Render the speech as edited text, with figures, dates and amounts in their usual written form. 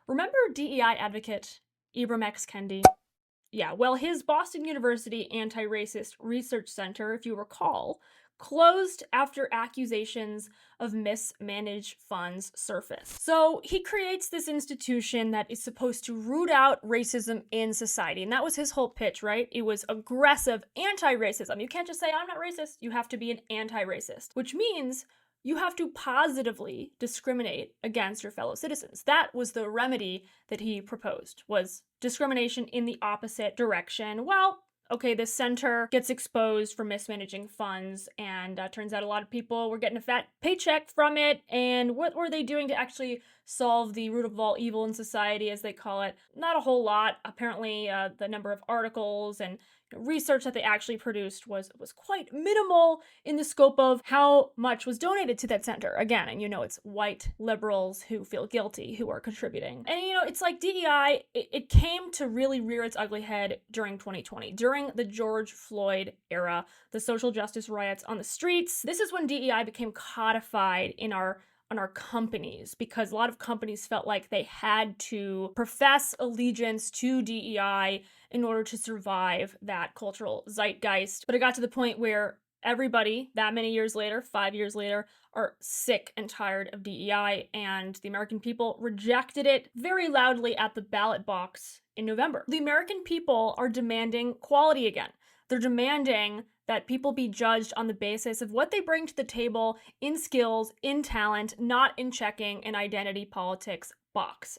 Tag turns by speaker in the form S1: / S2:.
S1: Remember DEI advocate Ibram X. Kendi? Yeah, well, his Boston University Anti-Racist Research Center, if you recall, closed after accusations of mismanaged funds surfaced. So he creates this institution that is supposed to root out racism in society. And that was his whole pitch, right? It was aggressive anti-racism. You can't just say, I'm not racist. You have to be an anti-racist, which means you have to positively discriminate against your fellow citizens. That was the remedy that he proposed, was discrimination in the opposite direction. Well, okay, this center gets exposed for mismanaging funds, and turns out a lot of people were getting a fat paycheck from it. And what were they doing to actually solve the root of all evil in society, as they call it? Not a whole lot. Apparently, the number of articles and research that they actually produced was quite minimal in the scope of how much was donated to that center. Again, and it's white liberals who feel guilty who are contributing. And it's like DEI, it came to really rear its ugly head during 2020, during the George Floyd era, the social justice riots on the streets. This is when DEI became codified in our companies, because a lot of companies felt like they had to profess allegiance to DEI in order to survive that cultural zeitgeist. But it got to the point where everybody, that many years later, 5 years later, are sick and tired of DEI, and the American people rejected it very loudly at the ballot box in November. The American people are demanding quality again. They're demanding that people be judged on the basis of what they bring to the table in skills, in talent, not in checking an identity politics box.